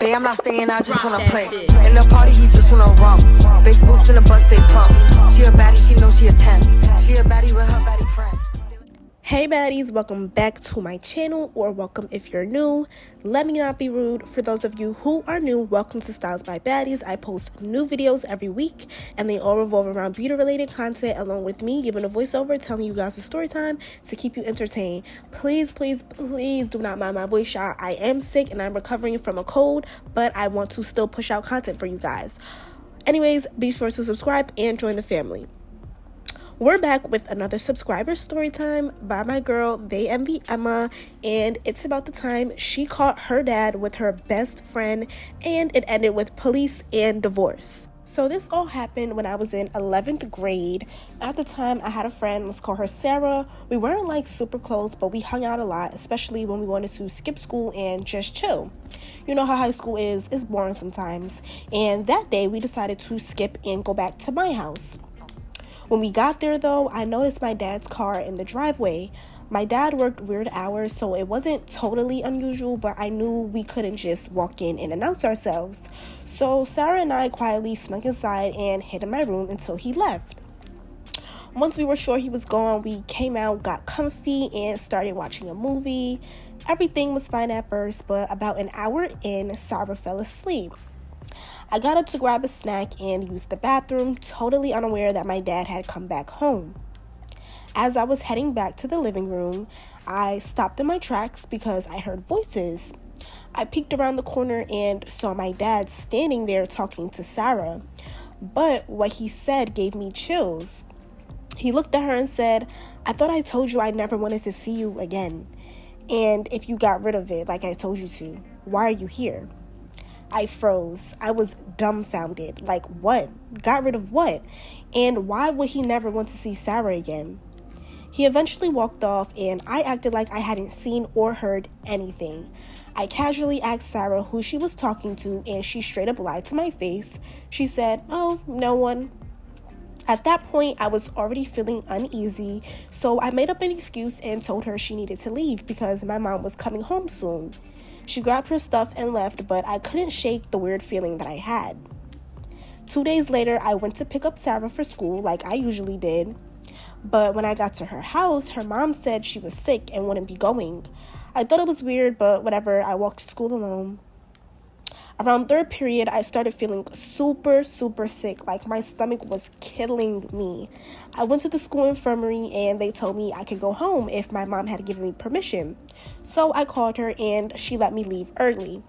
Babe, I'm not staying, I just wanna play. In the party, he just wanna romp. Big boobs in the bus, they plump. She a baddie, she knows she a 10. She a baddie with her baddie friend. Hey baddies, welcome back to my channel, or welcome if you're new. Let me not be rude. For those of you who are new, welcome to Styles by Baddies. I post new videos every week, and they all revolve around beauty-related content, along with me giving a voiceover, telling you guys a story time to keep you entertained. Please, please, please do not mind my voice, y'all. I am sick, and I'm recovering from a cold, but I want to still push out content for you guys. Anyways, be sure to subscribe and join the family. We're back with another subscriber story time by my girl, They Envy Emma, and it's about the time she caught her dad with her best friend, and it ended with police and divorce. So this all happened when I was in 11th grade. At the time, I had a friend, let's call her Sarah. We weren't like super close, but we hung out a lot, especially when we wanted to skip school and just chill. You know how high school is, it's boring sometimes. And that day, we decided to skip and go back to my house. When we got there, though, I noticed my dad's car in the driveway. My dad worked weird hours, so it wasn't totally unusual, but I knew we couldn't just walk in and announce ourselves. So Sarah and I quietly snuck inside and hid in my room until he left. Once we were sure he was gone, we came out, got comfy, and started watching a movie. Everything was fine at first, but about an hour in, Sarah fell asleep. I got up to grab a snack and used the bathroom, totally unaware that my dad had come back home. As I was heading back to the living room, I stopped in my tracks because I heard voices. I peeked around the corner and saw my dad standing there talking to Sarah. But what he said gave me chills. He looked at her and said, "I thought I told you I never wanted to see you again. And if you got rid of it like I told you to, why are you here?" I froze. I was dumbfounded. Like, what? Got rid of what? And why would he never want to see Sarah again? He eventually walked off, and I acted like I hadn't seen or heard anything. I casually asked Sarah who she was talking to, and she straight up lied to my face. She said, "Oh, no one." At that point, I was already feeling uneasy, so I made up an excuse and told her she needed to leave because my mom was coming home soon. She grabbed her stuff and left, but I couldn't shake the weird feeling that I had. 2 days later, I went to pick up Sarah for school like I usually did. But when I got to her house, her mom said she was sick and wouldn't be going. I thought it was weird, but whatever, I walked to school alone. Around third period, I started feeling super sick, like my stomach was killing me. I went to the school infirmary and they told me I could go home if my mom had given me permission. So I called her and she let me leave early.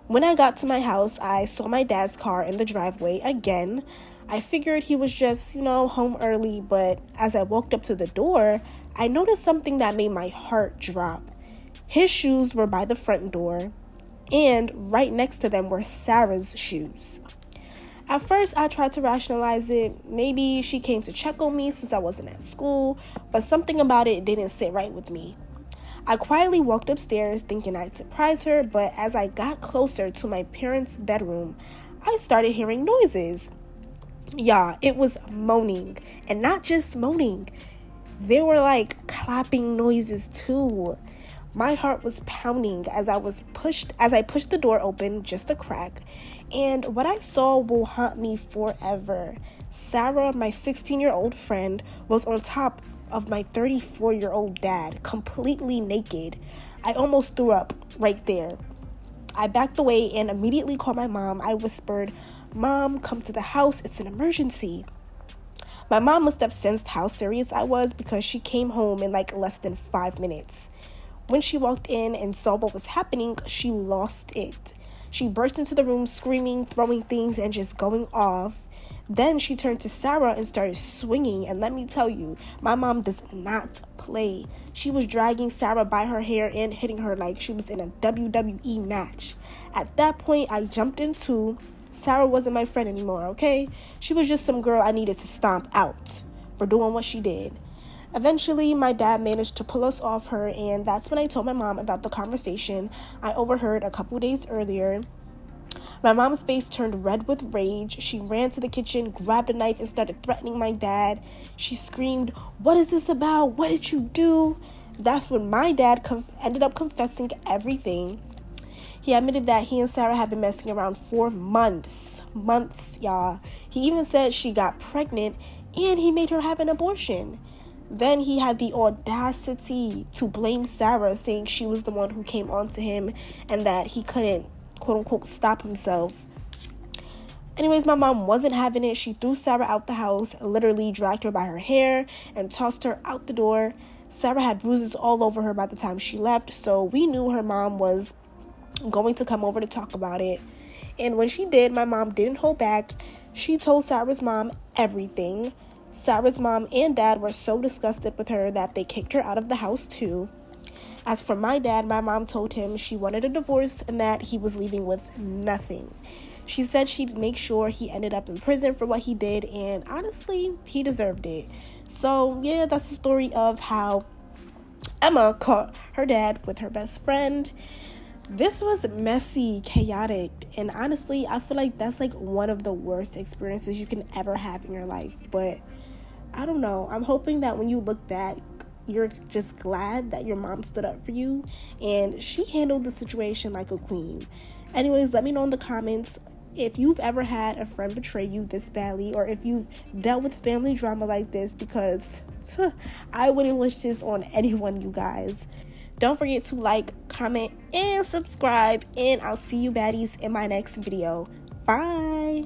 When I got to my house, I saw my dad's car in the driveway again. I figured he was just, home early, but as I walked up to the door, I noticed something that made my heart drop. His shoes were by the front door, and right next to them were Sarah's shoes. At first, I tried to rationalize it. Maybe she came to check on me since I wasn't at school, but something about it didn't sit right with me. I quietly walked upstairs thinking I'd surprise her, but as I got closer to my parents' bedroom, I started hearing noises. Yeah, it was moaning, and not just moaning. There were like clapping noises too. My heart was pounding as I pushed the door open just a crack, and what I saw will haunt me forever. Sarah, my 16-year-old friend, was on top of my 34-year-old dad, completely naked. I almost threw up right there. I backed away and immediately called my mom. I whispered, "Mom, come to the house, it's an emergency." My mom must have sensed how serious I was because she came home in like less than 5 minutes. When she walked in and saw what was happening, she lost it. She burst into the room screaming, throwing things, and just going off. Then she turned to Sarah and started swinging, and let me tell you, my mom does not play. She was dragging Sarah by her hair and hitting her like she was in a WWE match. At that point, I jumped in too. Sarah wasn't my friend anymore, okay? She was just some girl I needed to stomp out for doing what she did. Eventually, my dad managed to pull us off her, and that's when I told my mom about the conversation I overheard a couple days earlier. My mom's face turned red with rage. She ran to the kitchen, grabbed a knife, and started threatening my dad. She screamed, "What is this about? What did you do?" That's when my dad ended up confessing everything. He admitted that he and Sarah had been messing around for months, y'all. He even said she got pregnant and he made her have an abortion. Then he had the audacity to blame Sarah, saying she was the one who came on to him and that he couldn't, quote unquote, stop himself. Anyways, my mom wasn't having it. She threw Sarah out the house, literally dragged her by her hair and tossed her out the door. Sarah had bruises all over her by the time she left, so we knew her mom was going to come over to talk about it. And when she did, my mom didn't hold back. She told Sarah's mom everything. Sarah's mom and dad were so disgusted with her that they kicked her out of the house too. As for my dad, my mom told him she wanted a divorce and that he was leaving with nothing. She said she'd make sure he ended up in prison for what he did, and honestly, he deserved it. So yeah, that's the story of how Emma caught her dad with her best friend. This was messy, chaotic, and honestly, I feel like that's like one of the worst experiences you can ever have in your life. But I don't know. I'm hoping that when you look back, you're just glad that your mom stood up for you and she handled the situation like a queen. Anyways, let me know in the comments if you've ever had a friend betray you this badly, or if you've dealt with family drama like this, because I wouldn't wish this on anyone, you guys. Don't forget to like, comment, and subscribe, and I'll see you baddies in my next video. Bye!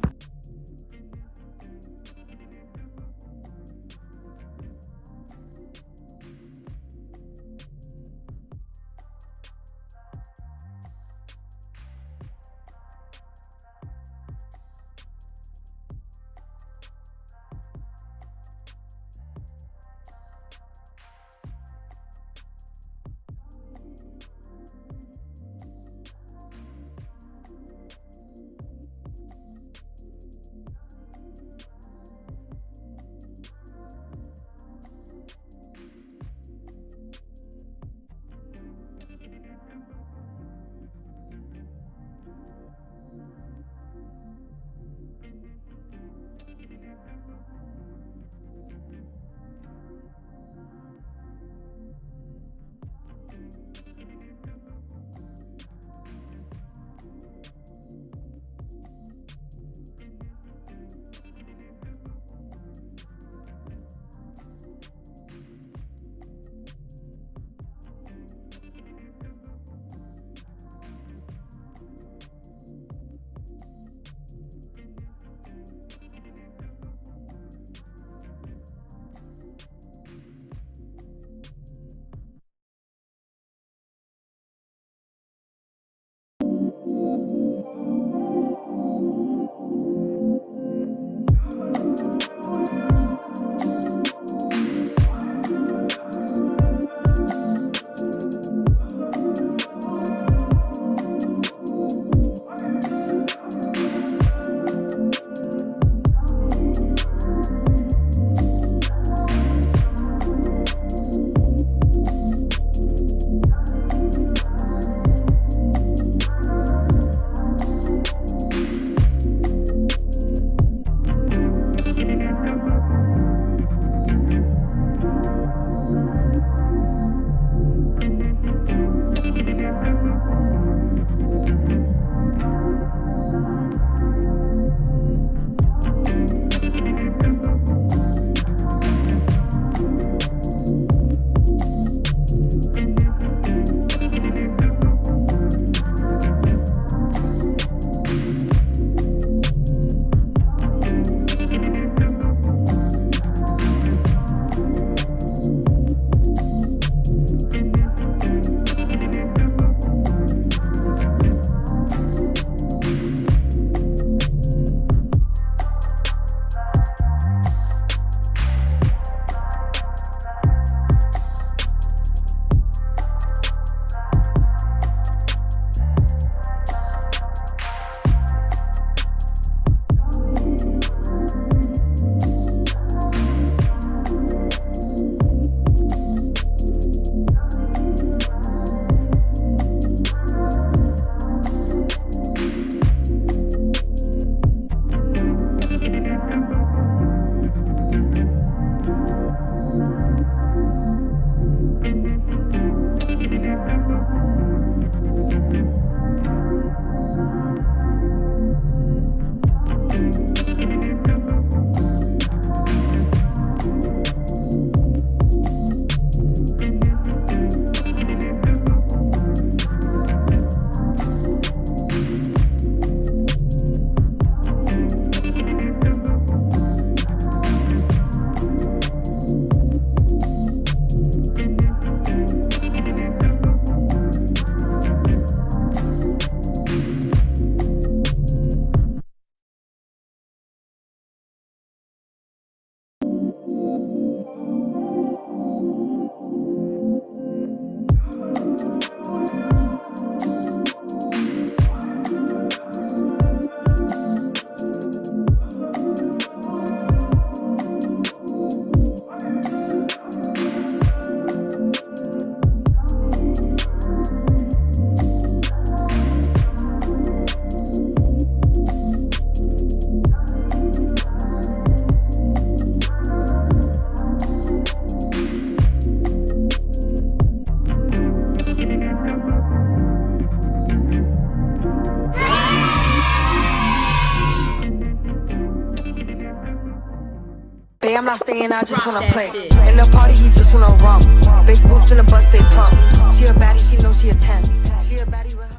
I'm not staying, I just wanna play. In the party, he just wanna rump. Big boobs in the bus, they plump. She a baddie, she knows she a 10. She a baddie with her.